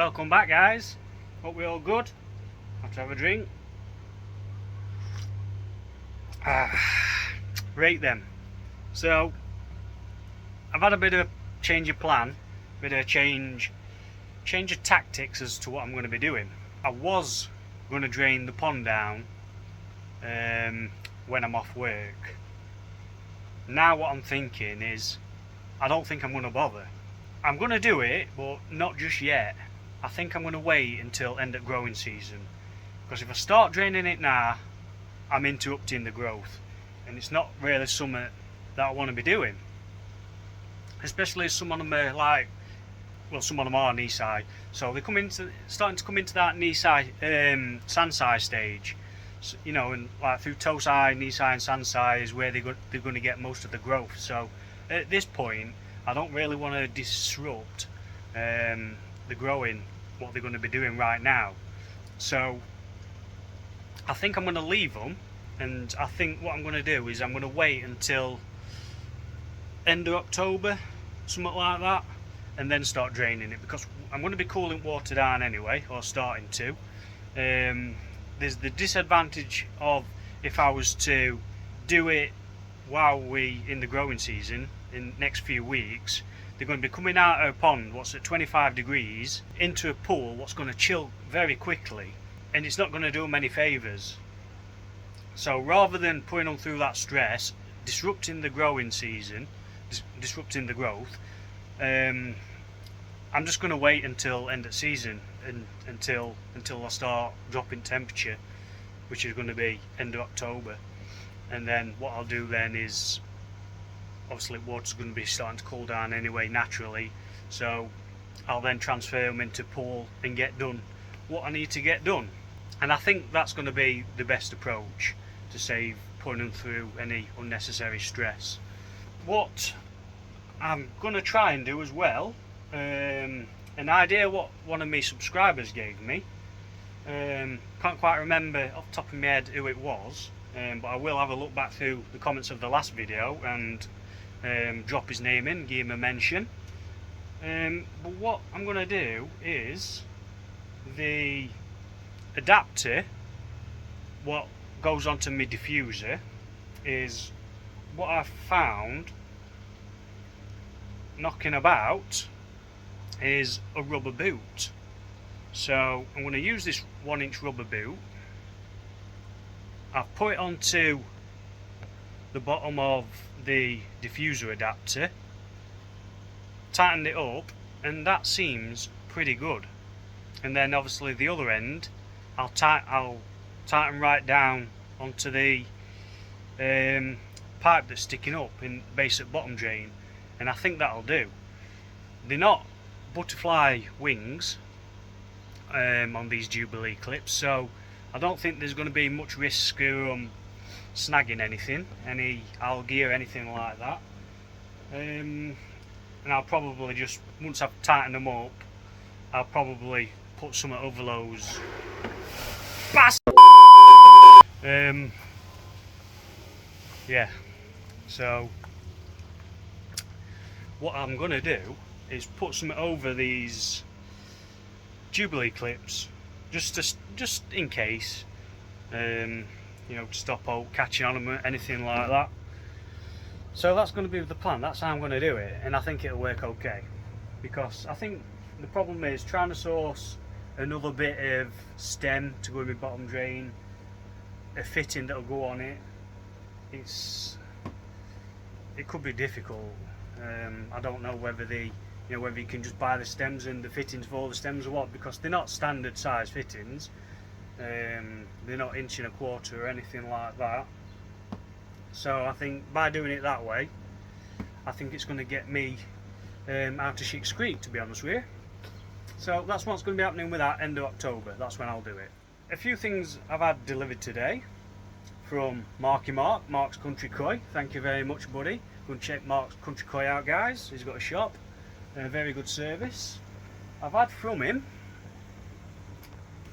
welcome back guys. Hope we're all good. Have to have a drink. Rate them. So I've had a bit of a change of plan, bit of a change of tactics as to what I'm going to be doing. I was going to drain the pond down when I'm off work. Now what I'm thinking is I don't think I'm going to bother. I'm going to do it, but not just yet. I think I'm going to wait until end of growing season, because if I start draining it now, I'm interrupting the growth, and it's not really something that I want to be doing. Especially as some of them are like, well, some of them are knee side, so they're starting to come into that knee side, sand side stage. So, you know, and like through toe side, knee side, and sand side is where they're going to get most of the growth. So at this point, I don't really want to disrupt the growing, what they're going to be doing right now. So I think I'm going to leave them, and I think what I'm going to do is I'm going to wait until end of October, something like that, and then start draining it, because I'm going to be cooling water down anyway, or starting to. There's the disadvantage of if I was to do it while we in the growing season in the next few weeks, they're going to be coming out of a pond what's at 25 degrees into a pool what's going to chill very quickly, and it's not going to do them any favours. So rather than putting them through that stress, disrupting the growing season, disrupting the growth, I'm just going to wait until end of season, and until I start dropping temperature, which is going to be end of October. And then what I'll do then is, obviously water's going to be starting to cool down anyway naturally, so I'll then transfer them into pool and get done what I need to get done. And I think that's going to be the best approach to save putting them through any unnecessary stress. What I'm going to try and do as well, an idea what one of my subscribers gave me, can't quite remember off the top of my head who it was, but I will have a look back through the comments of the last video and drop his name in, give him a mention. But what I'm going to do is the adapter, what goes onto my diffuser, is what I found knocking about is a rubber boot. So I'm going to use this 1-inch rubber boot. I've put it onto the bottom of the diffuser adapter, tightened it up, and that seems pretty good. And then obviously the other end I'll tighten right down onto the pipe that's sticking up in the basic bottom drain, and I think that'll do. They're not butterfly wings on these Jubilee clips, so I don't think there's going to be much risk of snagging anything, any algae or anything like that. And I'll probably just, once I've tightened them up, I'll probably put some over those yeah, so what I'm going to do is put some over these Jubilee clips, just in case, you know, to stop out catching on them or anything like that. So that's going to be the plan. That's how I'm going to do it, and I think it'll work okay, because I think the problem is trying to source another bit of stem to go in my bottom drain, a fitting that'll go on it. It could be difficult. I don't know whether whether you can just buy the stems and the fittings for all the stems or what, because they're not standard size fittings. They're not 1.25" or anything like that. So I think by doing it that way, I think it's going to get me out of Sheik's Creek, to be honest with you. So that's what's going to be happening with that end of October. That's when I'll do it. A few things I've had delivered today from Mark's Country Koi. Thank you very much, buddy. Go and check Mark's Country Koi out, guys. He's got a shop and a very good service. I've had from him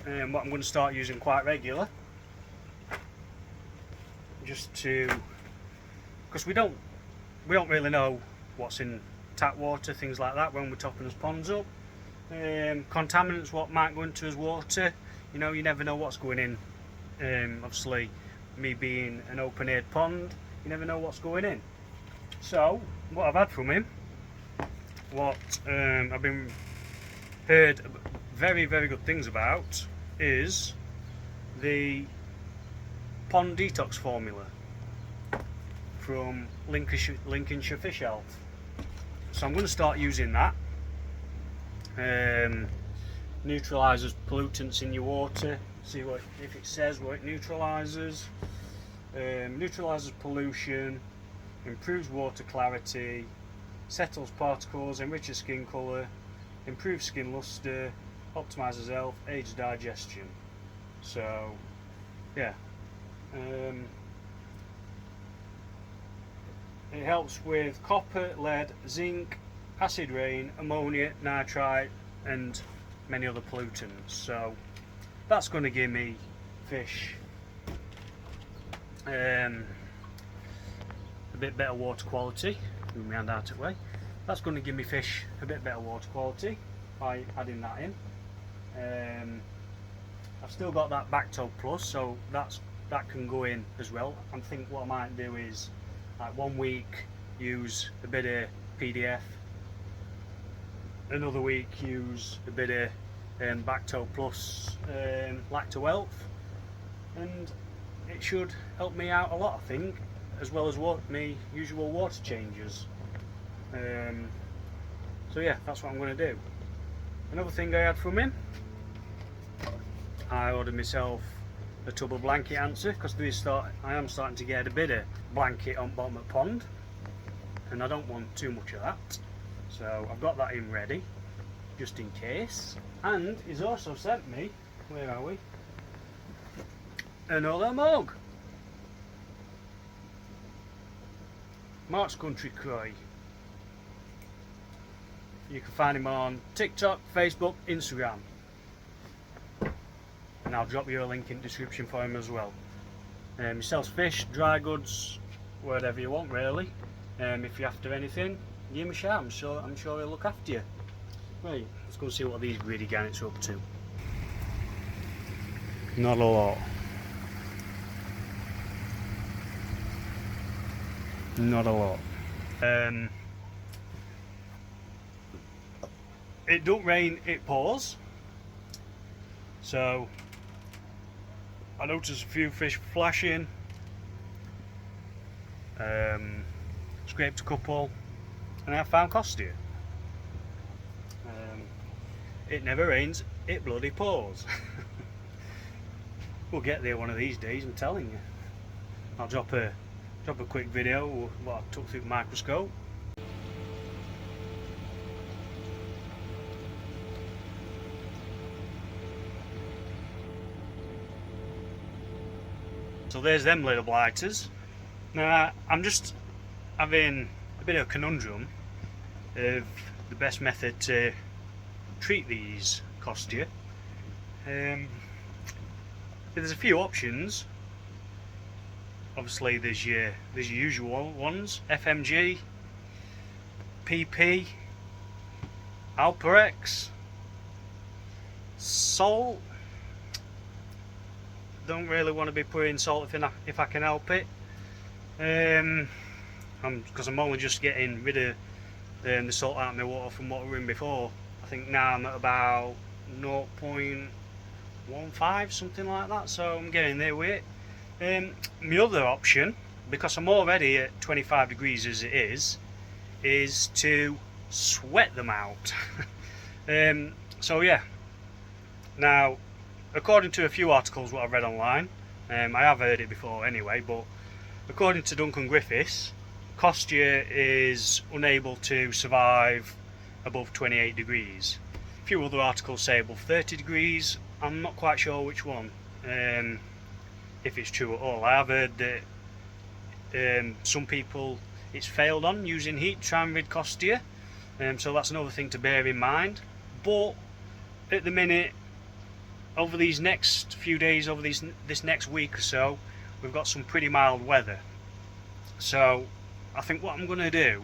what I'm going to start using quite regular, just to, because we don't really know what's in tap water, things like that, when we're topping his ponds up. contaminants what might go into his water. You know, you never know what's going in. Obviously, me being an open-aired pond, you never know what's going in. So, what I've had from him, what I've been heard very, very good things about, is the pond detox formula from Lincolnshire Fish Health. So I'm going to start using that. Neutralises pollutants in your water. See what if it says what it neutralises. Neutralises pollution, improves water clarity, settles particles, enriches skin colour, improves skin lustre, optimises health, aids digestion. So, yeah. It helps with copper, lead, zinc, acid rain, ammonia, nitrite, and many other pollutants. So that's going to give me fish a bit better water quality. Move my hand out of the way. That's going to give me fish a bit better water quality by adding that in. I've still got that Bacto Plus, so that can go in as well. I think what I might do is, like, 1 week use a bit of PDF, another week use a bit of Bacto Plus Lacto Health, and it should help me out a lot, I think, as well as what my usual water changes. So yeah, that's what I'm going to do. Another thing I had from him, I ordered myself a tub of blanket answer, because I am starting to get a bit of blanket on bottom of the pond, and I don't want too much of that, so I've got that in ready just in case. And he's also sent me, where are we, another mug. Mark's Country Croy. You can find him on TikTok, Facebook, Instagram, and I'll drop you a link in the description for him as well. He sells fish, dry goods, whatever you want really. If you're after anything, give him a shout. I'm sure he'll look after you. Right, let's go see what these greedy gannets are up to. Not a lot. Not a lot. It don't rain, it pours. So I noticed a few fish flashing. Scraped a couple, and I found Costia. It never rains, it bloody pours. We'll get there one of these days, I'm telling you. I'll drop a quick video of what I took through the microscope. So there's them little blighters. Now I'm just having a bit of a conundrum of the best method to treat these Costia. There's a few options. Obviously there's your usual ones: FMG, PP, Alparex, salt. Don't really want to be putting salt if I can help it, because I'm only just getting rid of the salt out of my water from what we were in before. I think now I'm at about 0.15, something like that, so I'm getting there with it. My other option, because I'm already at 25 degrees as it is to sweat them out. So yeah, now according to a few articles what I've read online, I have heard it before anyway, but according to Duncan Griffiths, Costia is unable to survive above 28 degrees. A few other articles say above 30 degrees. I'm not quite sure which one, if it's true at all. I have heard that some people it's failed on using heat to try and rid Costia, so that's another thing to bear in mind. But at the minute, over these next few days, over this next week or so, we've got some pretty mild weather. So I think what I'm going to do,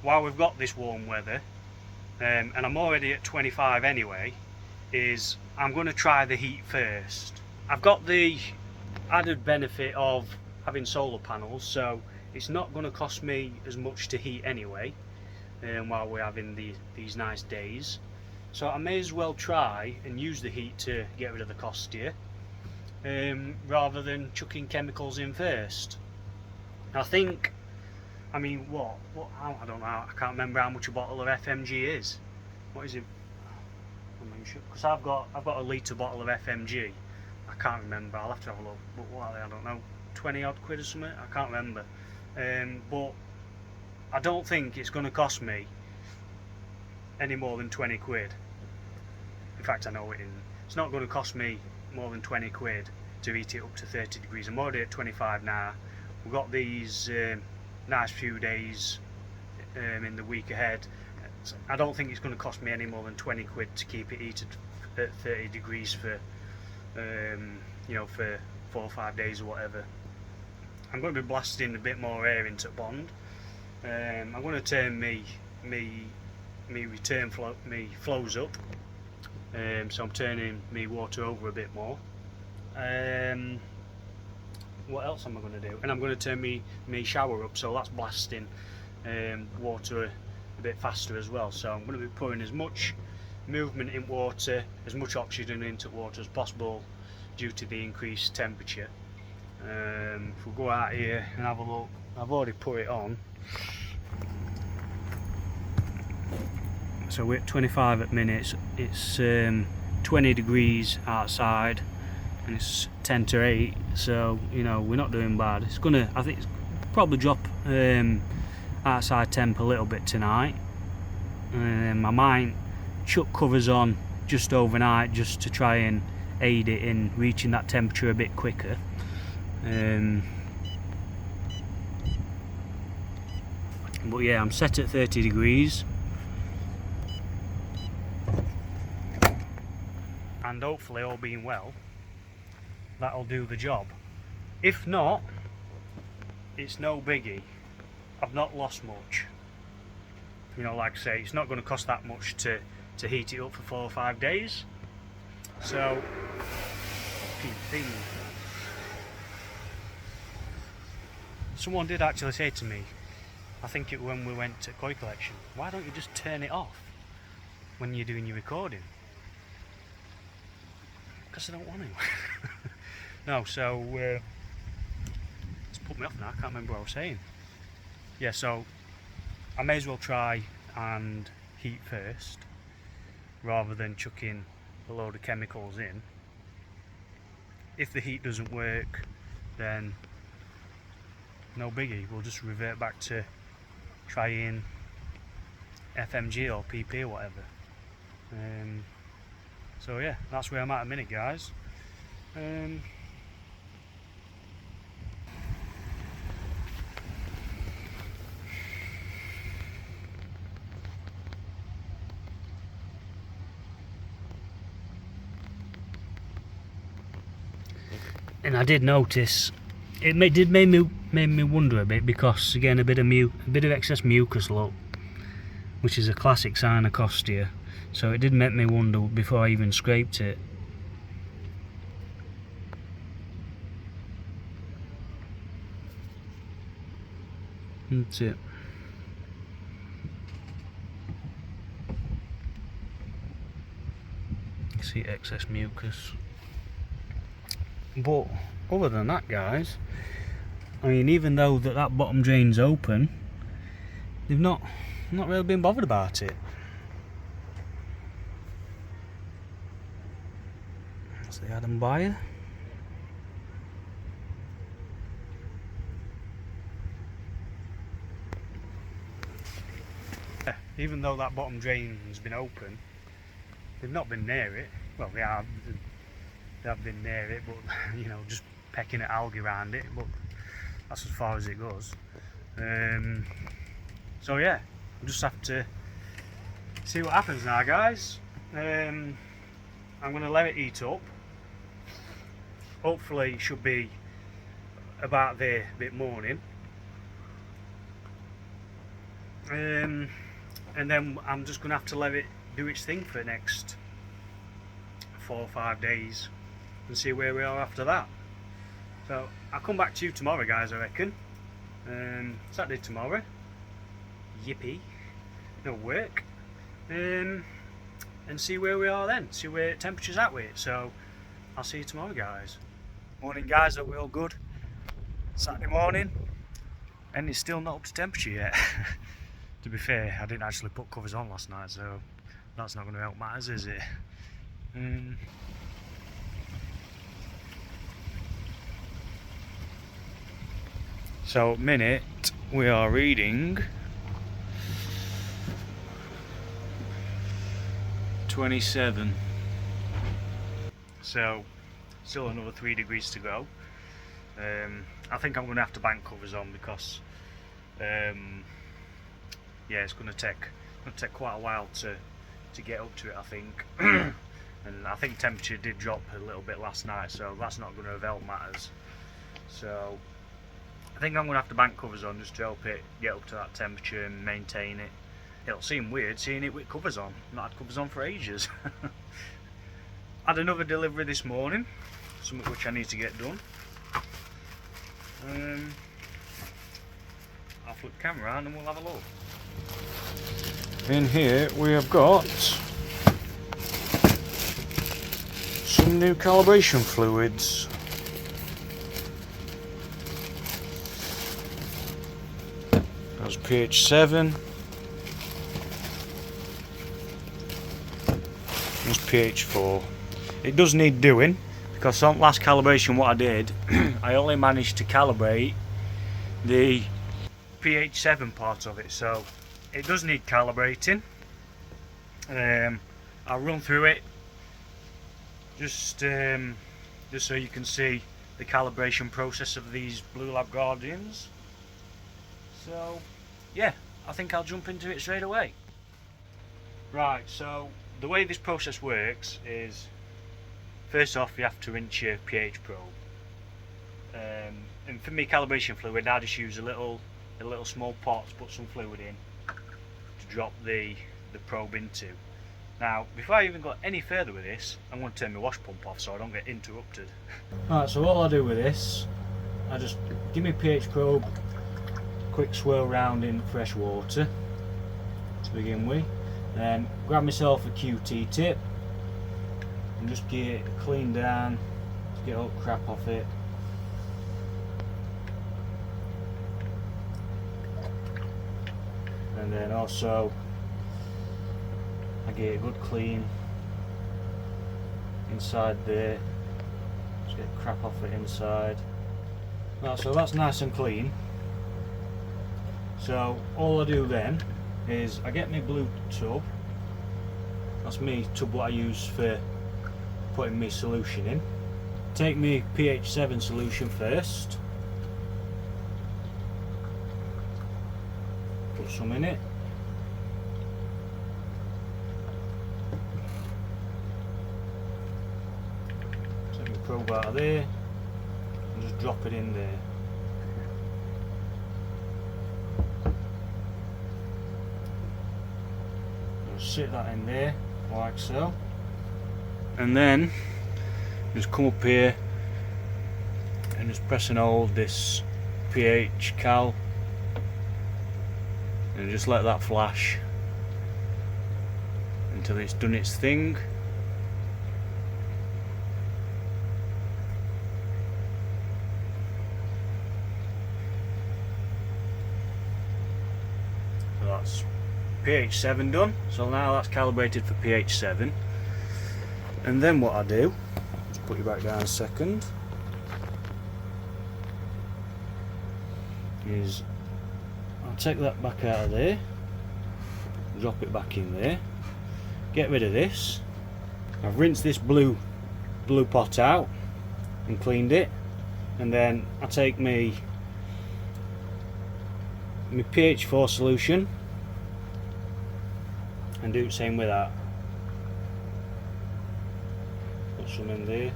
while we've got this warm weather, and I'm already at 25 anyway, is I'm going to try the heat first. I've got the added benefit of having solar panels, so it's not going to cost me as much to heat anyway, while we're having these nice days. So I may as well try and use the heat to get rid of the Costia, rather than chucking chemicals in first. I think, I mean, I don't know, I can't remember how much a bottle of FMG is. What is it? Because I've got a litre bottle of FMG. I can't remember, I'll have to have a look. But what are they? I don't know, 20 odd quid or something? I can't remember. But I don't think it's going to cost me any more than 20 quid. In fact, I know it isn't. It's not going to cost me more than 20 quid to heat it up to 30 degrees. I'm already at 25 now. We've got these nice few days in the week ahead. I don't think it's going to cost me any more than 20 quid to keep it heated at 30 degrees for you know, for 4 or 5 days or whatever. I'm going to be blasting a bit more air into the pond. I'm going to turn me flows up, so I'm turning me water over a bit more. What else am I going to do? And I'm going to turn me shower up, so that's blasting water a bit faster as well. So I'm going to be putting as much movement in water, as much oxygen into water as possible due to the increased temperature. If we go out here and have a look, I've already put it on. So we're at 25 at minutes. It's 20 degrees outside and it's 10 to 8, so you know, we're not doing bad. It's gonna, I think it's probably drop outside temp a little bit tonight. I might chuck covers on just overnight just to try and aid it in reaching that temperature a bit quicker. But yeah, I'm set at 30 degrees. And hopefully, all being well, that'll do the job. If not, it's no biggie. I've not lost much. You know, like I say, it's not going to cost that much to heat it up for 4 or 5 days. So, someone did actually say to me, I think it when we went to koi collection, why don't you just turn it off when you're doing your recording? Because I don't want to. No, so it's put me off now. I can't remember what I was saying. Yeah, so I may as well try and heat first rather than chucking a load of chemicals in. If the heat doesn't work, then no biggie. We'll just revert back to trying FMG or PP or whatever. So yeah, that's where I'm at a minute, guys. And I did notice it made me wonder a bit, because again a bit of excess mucus, look, which is a classic sign of Costia. So it did make me wonder before I even scraped it. That's it. See excess mucus. But other than that, guys, I mean, even though that bottom drain's open, they've not really been bothered about it. That's the Adam buyer. Yeah, even though that bottom drain's been open, they've not been near it. Well, they have been near it, but you know, just pecking at algae around it. But that's as far as it goes. So yeah, we'll just have to see what happens now, guys. I'm going to let it heat up. Hopefully it should be about there a bit morning. and then I'm just going to have to let it do its thing for the next 4 or 5 days and see where we are after that. So I'll come back to you tomorrow, guys, I reckon. Saturday tomorrow. Yippee. No work. And see where we are then. See where temperature's at with it. So I'll see you tomorrow, guys. Morning, guys. Are we all good? Saturday morning. And it's still not up to temperature yet. To be fair, I didn't actually put covers on last night, so that's not going to help matters, is it? So, minute, we are reading 27. So, still another 3 degrees to go. I think I'm going to have to bank covers on because yeah, it's going to take quite a while to get up to it, I think. And I think temperature did drop a little bit last night, so that's not going to have helped matters. So I think I'm going to have to bank covers on just to help it get up to that temperature and maintain it. It'll seem weird seeing it with covers on. Not had covers on for ages. Had another delivery this morning, something which I need to get done. I'll flip the camera around and we'll have a look. In here we have got some new calibration fluids. That's pH 7. That's pH 4. It does need doing because on last calibration what I did, I only managed to calibrate the pH 7 part of it, so it does need calibrating. I'll run through it just so you can see the calibration process of these Blue Lab Guardians. So yeah, I think I'll jump into it straight away. Right, so the way this process works is, first off you have to rinse your pH probe. And for me calibration fluid, I just use a little small pot to put some fluid in to drop the probe into. Now, before I even go any further with this, I'm going to turn my wash pump off so I don't get interrupted. Alright, so all I do with this, I just give my pH probe a quick swirl round in fresh water to begin with, then grab myself a QT tip and just get it cleaned down to get all the crap off it. And then also I get a good clean inside there, just get crap off it inside. Right, so that's nice and clean. So all I do then is I get my blue tub. That's my tub what I use for putting my solution in. Take my pH 7 solution first. Put some in it. Take my probe out of there and just drop it in there. Just sit that in there like so. And then just come up here and just press and hold this pH cal and just let that flash until it's done its thing. So that's pH 7 done. So now that's calibrated for pH 7. And then what I do, just put you back down a second, is I'll take that back out of there, drop it back in there, get rid of this. I've rinsed this blue pot out and cleaned it, and then I take my pH 4 solution and do the same with that. Put some in there.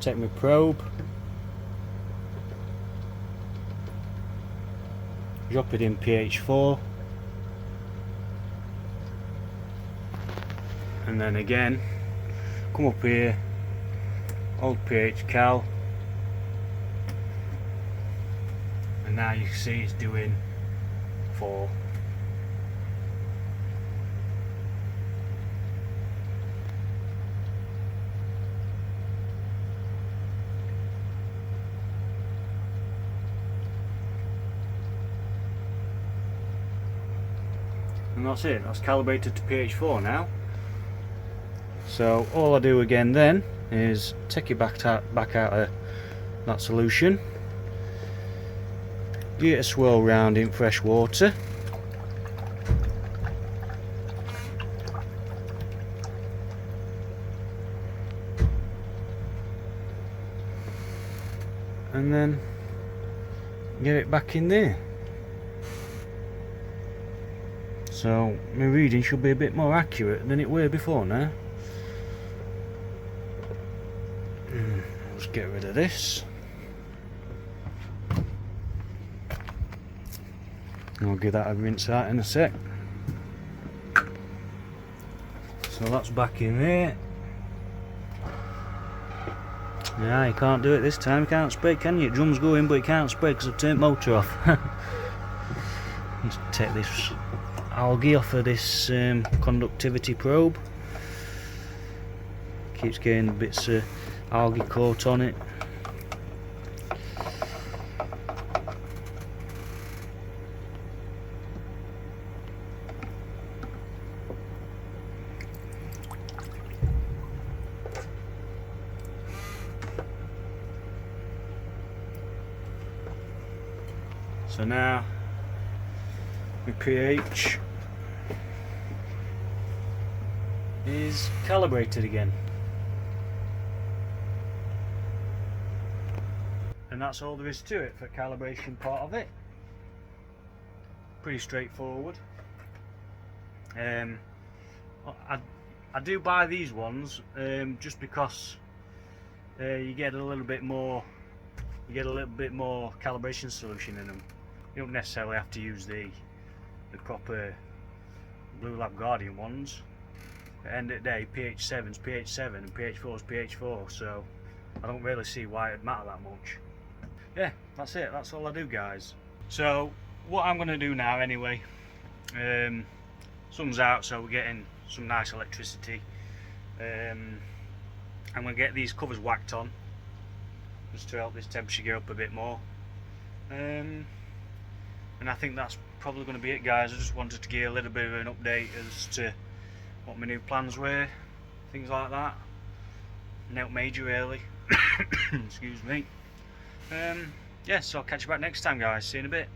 Take my probe drop it in pH 4, and then again come up here, hold pH cal, and now you can see it's doing 4. And that's it, that's calibrated to pH 4 now. So all I do again then is take it back out of that solution, give it a swirl round in fresh water, and then get it back in there. So my reading should be a bit more accurate than it were before now. Let's get rid of this. I'll give that a rinse out in a sec. So that's back in there. Yeah, you can't do it this time. You can't spray, can you? Drum's going, but you can't spray because I've turned motor off. Let's take this algae off of this conductivity probe. Keeps getting bits of algae coat on it. So now my pH is calibrated again, and that's all there is to it for calibration part of it. Pretty straightforward. I do buy these ones just because you get a little bit more calibration solution in them. You don't necessarily have to use the proper Blue Lab Guardian ones. At the end of the day, pH 7 is pH 7 and pH 4 is pH 4, so I don't really see why it'd matter that much. Yeah, that's it, that's all I do, guys. So what I'm going to do now anyway, sun's out, so we're getting some nice electricity. I'm going to get these covers whacked on just to help this temperature get up a bit more. And I think that's probably going to be it, guys. I just wanted to give a little bit of an update as to what my new plans were, things like that. Not major really. Excuse me. Yeah, so I'll catch you back next time, guys. See you in a bit.